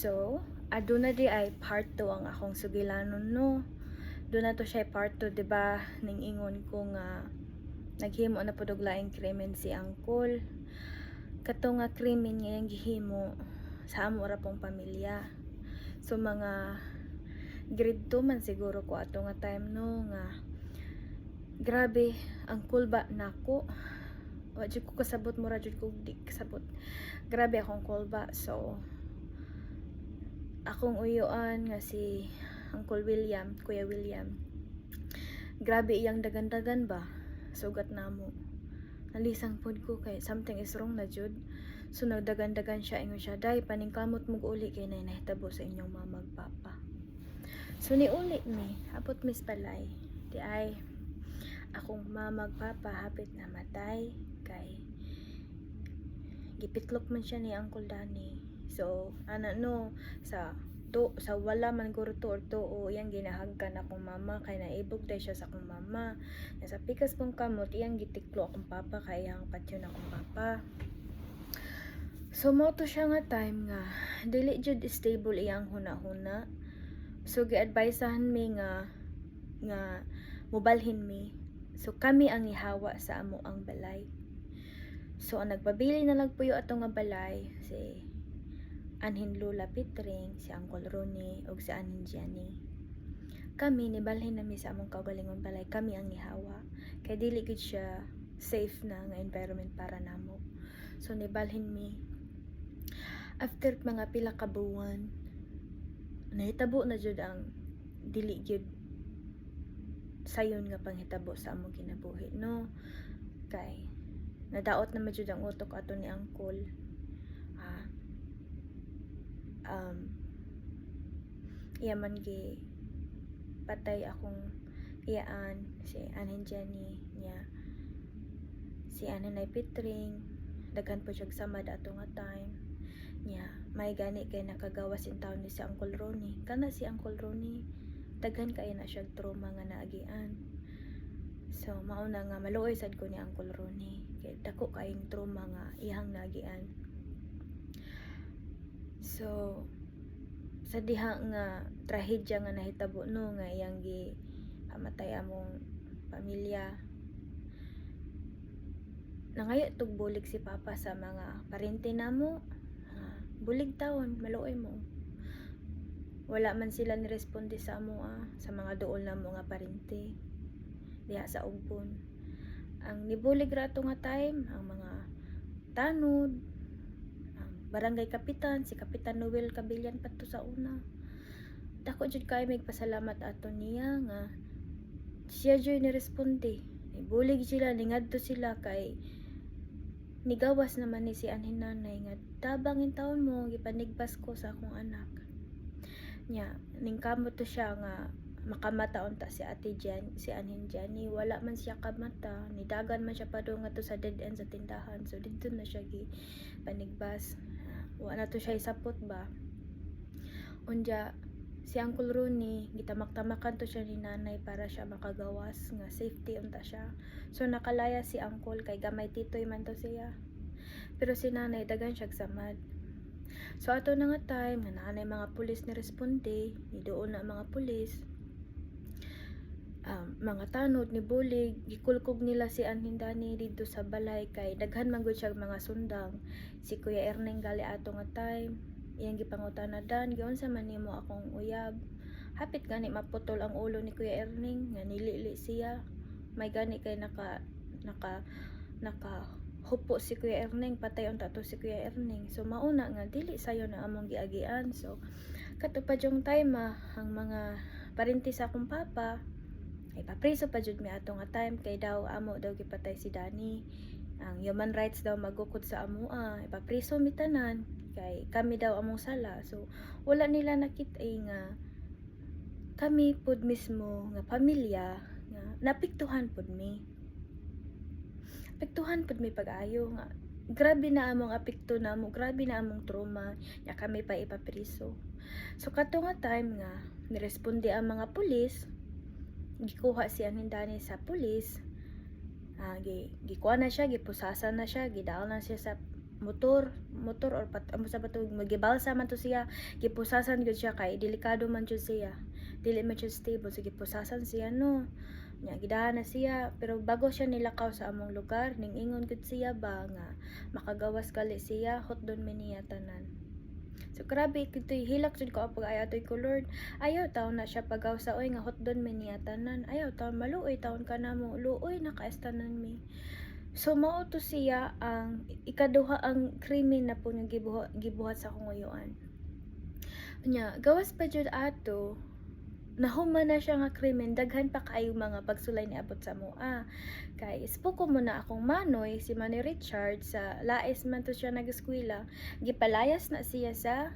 So, aduna di ay part 2 ang akong sugilanon no. Doon na to siya part 2, diba? Ning ingon ko nga naghimo na pud og laing krimen si Angkol. Kato nga krimen nga yang gihimo sa amo ra pong pamilya. So mga grade 2 man siguro ko ato nga time no nga grabe Angkol ba nako. Wa jud ko kasabot, mura jud ko di kasabot. Grabe akong kolba. So akong uyuan nga si Uncle William, Kuya William. Grabe iyang dagan-dagan ba? Sugat namo. Nalisang pod ko kay something is wrong na jud. So nagdagan-dagan siya, ingon siya, "Day, paningkamot mo uli kay nay nahitabo sa inyong mama ug papa." So ni uli mi, abot mis balay. Di ay akong mama ug papa hapit na matay kay gipitlok man siya ni Uncle Danny. So no sa wala man guro to or to o iyang ginahagkan akong mama kay naibog day siya sa akong mama. Sa pikas pong kamot iyang gitiklo akong papa kay iyang patyon akong papa. So mo to siya nga time nga dili jud stable iyang hunahuna. So gi-advisehan mi nga mobalhin mi. So kami ang ihawa sa amo ang balay. So ang nagpabili na lang puyo ato nga balay si Anhin Lula Pitring, si Uncle Ronnie ug si Anhin Jenny. Kami nibalhin nami sa among kaugalingon balay, kami ang nihawa kay dili gid siya safe na nga environment para namo. So nibalhin mi. After mga pila ka buwan nahitabo na jud ang dili gid sayon nga panghitabo sa among kinabuhi no. Kay nadaot na jud ang utok ato ni Uncle. Iya man gi patay akong iyaan si Anhin Jenny niya, si Anhin Pitring daghan po siya samad ato nga time niya. May gani kay nakagawas in town ni si Uncle Ronnie. Kana si Uncle Ronnie daghan kay na siya trauma nga naagian. So mauna nga maluoy sad ko ni Uncle Ronnie kay dako kayong trauma nga iyang naagian. So sa diha nga trahedya nga nahitabo no nga iyang gi pamatay among pamilya, nangayo tug bulig si papa sa mga parente namo. Bulig tawon, maluoy mo. Wala man sila ni responde sa amo sa mga duol namo nga parente diha sa Ugbon. Ang nibulig rato nga time ang mga tanod, barangay kapitan, si Kapitan Noel Cabillan pato sa una. Dako jud kay mig pasalamat ato niya nga siya jud ni responde. Ibulig sila, ningadto sila kay nigawas naman ni si Anhin nanay nga tabangin taon mo gipanigpas ko sa akong anak. Nya ningkamot to siya nga makamata unta si Ate Jen, si Anhin Jenny, wala man siya kamata, nidagan man siya padung nga to sa dead end sa tindahan. So dito na siya gi panigbas. Wala to siya isapot ba. Unya si Uncle Ronnie gitamak-tamakan to siya ni nanay para siya makagawas nga safety unta siya. So nakalaya si Uncle kay gamay titoy man to siya. Pero si nanay dagan siya samad. So ato na nga time nga nanay mga pulis ni responde, ni doon na mga pulis. Mga tanod ni bulig gikulkog nila si Anhin Danny dito sa balay kay daghan man gud siya mga sundang. Si Kuya Erneng gali ato nga time iyang gipangutanadan, giunsa man nimo akong uyab. Hapit gani maputol ang ulo ni Kuya Erneng nga nilili siya. May gani kay naka hupo si Kuya Erneng, patay unta to si Kuya Erneng. So mauna nga dili sayo na among giagian. So katupad yung time ang mga parente sa akong papa ay papriso pa jud mi ato nga time kay daw amo daw gipatay si Danny. Ang human rights daw magukod sa amo ipapriso mi tanan kay kami daw among sala. So wala nila nakita nga kami pud mismo nga pamilya nga napiktuhan pud mi. Apektuhan pud mi pag-ayo nga grabe na among apekto namo, grabe na among trauma nya kami pa ipapriso. So kato nga time nga niresponde ang mga pulis, gikuha si Anhin Danny sa pulis. Gikuha na siya, gipusasan na siya, gidaal na siya sa motor or amo sa bato magibalsa man to siya, gipusasan gyud siya kay delikado man jud siya, dili man jud stable, so gipusasan siya no. Nya gidahan na siya, pero bago siya nilakaw sa among lugar, ning-ingon gud siya ba nga makagawas gali siya, hotdon mi niya tanan. So grabe kitoy hilak jud ko pag ayaw toy ko Lord. Ayaw taon na siya pagaw sa oy nga hotdon mi niya tanan. Ayaw taon maluoy taon ka namo. Luoy na kaestanan mi. So mao to siya ang ikaduha ang krimen na po nga gibuhat sa akong uyuan. Nya gawas pa jud ato nahuman na siya nga krimen, daghan pa kaayo mga pagsulay ni abot sa moa. Kay ispuko mo na akong manoy, si Manny Richard, sa laes man to siya nag-eskwela, gipalayas na siya sa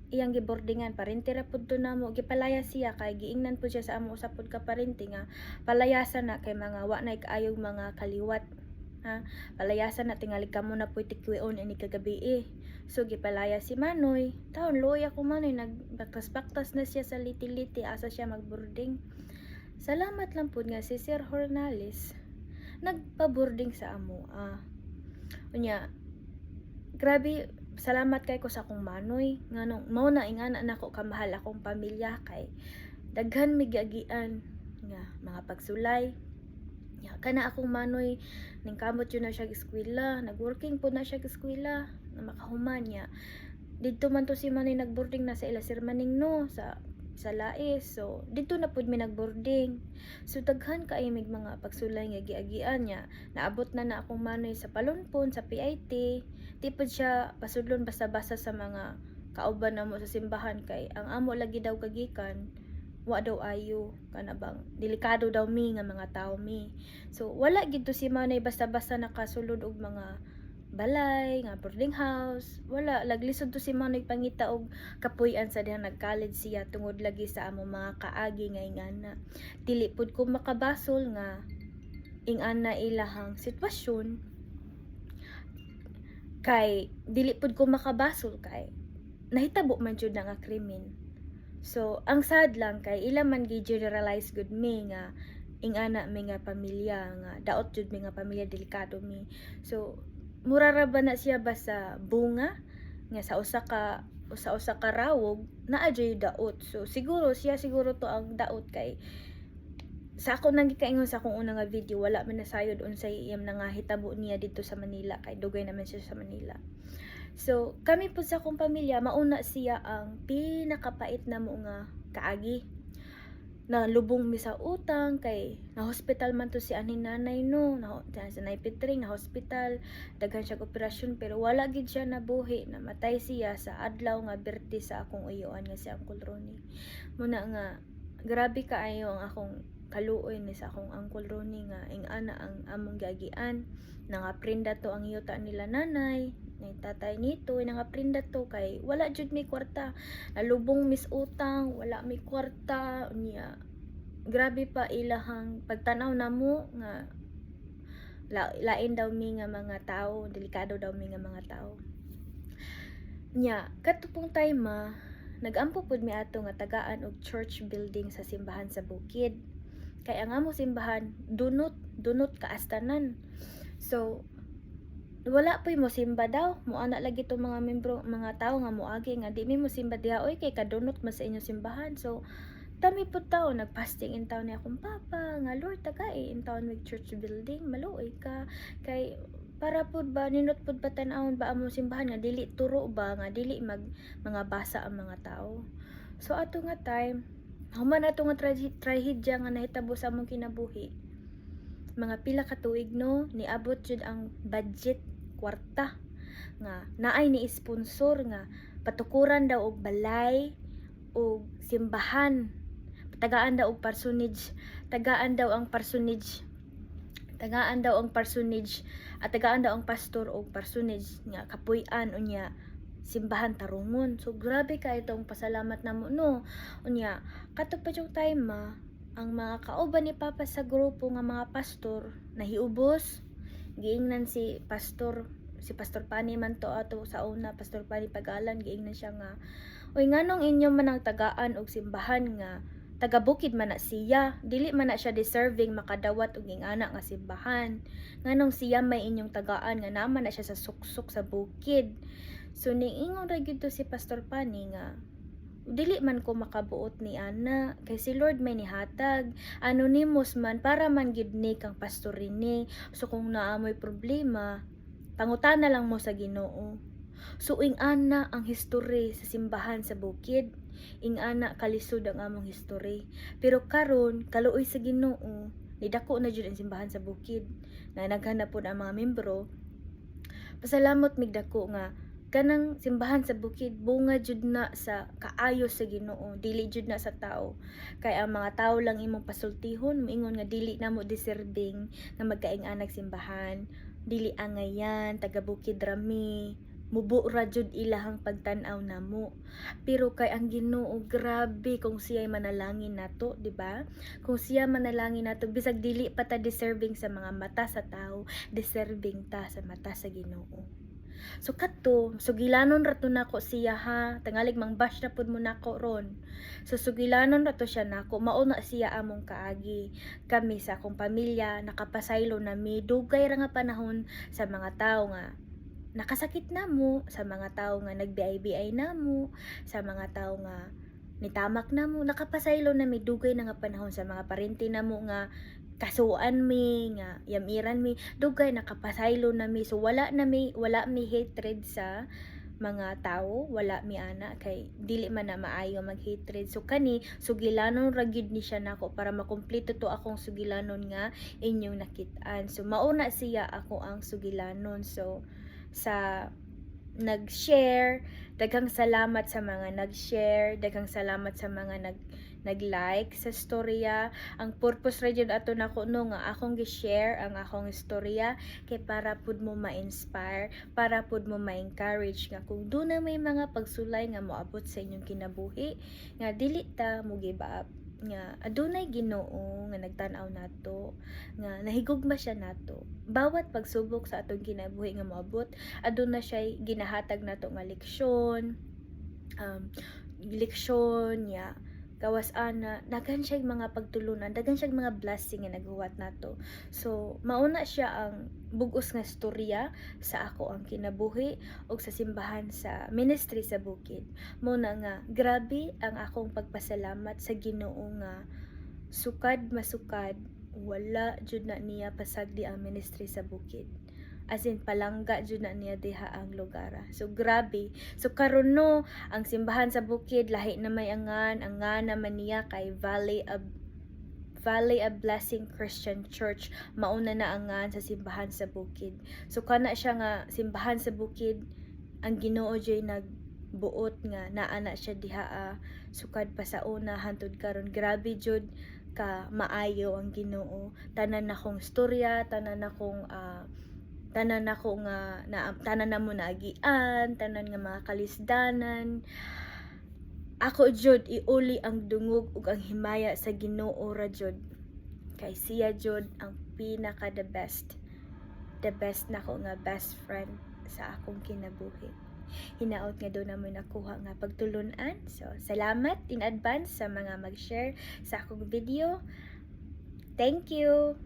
iyang gibordingan, parente ra pud to namo, gipalayas siya kay giingnan pud siya sa amo usap pud ka parente nga palayasan na kay mga wa nay kaayong mga kaliwat. Ha, palayasan na tingali ka mo na puy tikwion ini kagabi. So gipalaya si Manoy, taon loy ako Manoy, nagbaktas-baktas na siya sa liti-liti asa siya magboarding. Salamat lang pud nga si Sir Hornales nagpa-boarding sa amo. Unya, grabe salamat kay ko sa akong Manoy nganong mao na ingana nako kamahal akong pamilya kay daghan migagian nga mga pagsulay. Ya, kana akong Manoy ning kamot yun na siya eskwela, nagworking po na siya eskwela, na makahuman niya. Dito man to si Manoy nagboarding na sa ila Sir Maning no sa laes. So dito na pud mi nagboarding. So daghan kay mig mga pagsulay nga giagian niya. Naabot na akong Manoy sa Palunpon sa PIT. Di pud siya pasudlon basta-basta sa mga kauban namo sa simbahan kay ang amo lagi daw kagikan wa daw ayo kana bang delikado daw mi nga mga tao mi. So wala gid to si Manoy basta-basta nakasulod og mga balay nga boarding house. Wala laglisod to si Manoy pangita og kapuy-an sa dihang nag-college siya tungod lagi sa amo mga kaagi nga ingana. Dili pud ko makabasol nga ingana ilahang sitwasyon kay dili pud ko makabasol kay nahitabo man jud nga krimen. So, ang sad lang kay ila man gi-generalize good mi nga ingana mi nga pamilya nga daot jud mi nga pamilya delikado mi. So, mura ra ba na siya ba sa bunga nga sa usa ka rawog naa jay daot. So, siguro to ang daot kay sa ako nang gikaingon sa akong una nga video wala man nasayod unsay iyang nga hitabo niya dito sa Manila kay dugay naman siya sa Manila. So, kami po sa akong pamilya, mauna siya ang pinakapait na mo nga kaagi. Na lubong mi sa utang, kay na hospital man to si aning nanay no, sa Naipitring, na hospital, daghan siya operasyon, pero wala gid siya nabuhi, namatay siya sa adlaw nga birthday sa akong uyuan nga si Uncle Ronnie. Muna nga, grabe kaayo ang akong kaluoy ni sa akong Uncle Ronnie nga ingana ang among giagian. Nangaprinda to ang yuta nila nanay, ni tatay nito, nangaprinda to kay wala jud may kwarta. Nalubong mis utang, wala may kwarta niya. Grabe pa ilahang pagtanaw namo nga lain daw mi nga mga tao, delikado daw mi nga mga tao. Nya, katupong time nagampo pud mi ato nga tagaan og church building sa simbahan sa bukid. Kay ang amo simbahan dunot kaastanan. So wala po'y mo simba daw, muana lagi itong mga membro, mga tao nga muagi nga di mi mo simba diha oy kay kadunot mas sa inyo simbahan. So dami po tao nagpasting in town ni akong papa nga Lord tagai in town with church building maluoy ka kay para pud ba ninot pud ba tan-awon ba amo simbahan nga dili turo ba nga dili mga basa ang mga tao. So ato nga time human ato nga trahedya nga nahitabo sa among kinabuhi. Mga pila ka tuig no niabot jud ang budget kwarta nga naay ni sponsor nga patukuran daw og balay og simbahan, tagaan daw og parsonage, tagaan daw ang parsonage at tagaan daw ang pastor og parsonage nga kapuy-an unya simbahan tarungon. So grabe ka itong pasalamat namo no. Unya kato pa yung time ang mga kauban ni Papa sa grupo nga mga pastor nahiubos. Giingnan si Pastor Pani man to ato sa una, Pastor Pani Pagalan, giingnan siya nga, oy nganong inyo man ang tagaan og simbahan nga taga bukid man na siya, dili man na siya deserving makadawat og ingana nga simbahan. Nganong siya may inyong tagaan nga naman na siya sa suksok sa bukid. So niingon ra gyud to si Pastor Pani nga dili man ko makabuot ni ana kay si Lord may nihatag anonymous man para man gyud ni kang pastor rini. So kung naamoy problema pangutana lang mo sa Ginoo. So ing ana ang history sa simbahan sa bukid, ing ana kalisod ang among history. Pero karon kaluoy sa Ginoo nidako na jud ang simbahan sa bukid na naghanap pud ang mga membro. Pasalamot mig dako nga kanang simbahan sa bukid bunga jud na sa kaayo sa Ginoo, dili jud na sa tao. Kay ang mga tao lang imong pasultihon moingon nga dili namo deserving nga magkaing-anak simbahan, dili angayan, taga bukid rami. Mubo ra jud ilahang pagtan-aw namo. Pero kay ang Ginoo grabe kung siya manalangin nato, di ba? Kung siya manalangin nato bisag dili pa ta deserving sa mga mata sa tao, deserving ta sa mata sa Ginoo. So kadto, sugilanon ra to nako siya ha. Tangalig mangbash na pud mo nako ron. So sugilanon ra to siya nako. Mao na siya among kaagi. Kami sa akong pamilya nakapasaylo nami dugay ra nga panahon sa mga tawo nga nakasakit namo, sa mga tawo nga nagbiay-biay namo, sa mga tawo nga nitamak namo, nakapasaylo nami dugay na nga panahon sa mga parente namo nga kasuan mi nga yamiran mi dugay nakapasaylo nami. So wala mi hatred sa mga tao, wala mi ana kay dili man na maayo mag-hatred. So kani sugilanon ra gyud ni siya nako para makumpleto to akong sugilanon nga inyong nakit-an. So mao na siya ako ang sugilanon. So sa nag-share, daghang salamat sa mga nag-share, daghang salamat sa mga nag-like sa storya. Ang purpose ra jud ato nako no nga akong gi-share ang akong istorya kay para pud mo ma-inspire, para pud mo ma-encourage nga kung do na may mga pagsulay nga moabot sa inyong kinabuhi nga dili ta mo give up, nga adunay Ginoo nga nagtan-aw nato, nga nahigugma siya nato. Bawat pagsubok sa atong kinabuhi nga moabot, aduna siya ginahatag nato nga leksyon, ya gawas ana daghan siya mga pagtulunan, daghan siya mga blessing nga naghuwat nato. So mauna siya ang bugos nga storya sa ako ang kinabuhi og sa simbahan sa ministry sa bukid. Muna nga grabe ang akong pagpasalamat sa Ginoo nga sukad masukad wala jud na niya pasagdi ang ministry sa bukid. As in palangga jud na niya diha ang lugar. So grabe. So karon no ang simbahan sa bukid lahi na may angan naman niya kay Valley of Blessing Christian Church. Mauna na angan sa simbahan sa bukid. So kana siya nga simbahan sa bukid ang Ginoo jay nagbuot nga naa na siya diha sukad pa sa una hantod karon. Grabe jud ka maayo ang Ginoo. Tanan akong storya, tanan namo naagian, tanan nga mga kalisdanan. Ako jud iuli ang dungog ug ang himaya sa Ginoo ra jud. Kay siya jud ang pinaka the best nako nga best friend sa akong kinabuhi. Hinaot nga doon naman nakuha nga pagtulunan. So salamat in advance sa mga mag-share sa akong video. Thank you.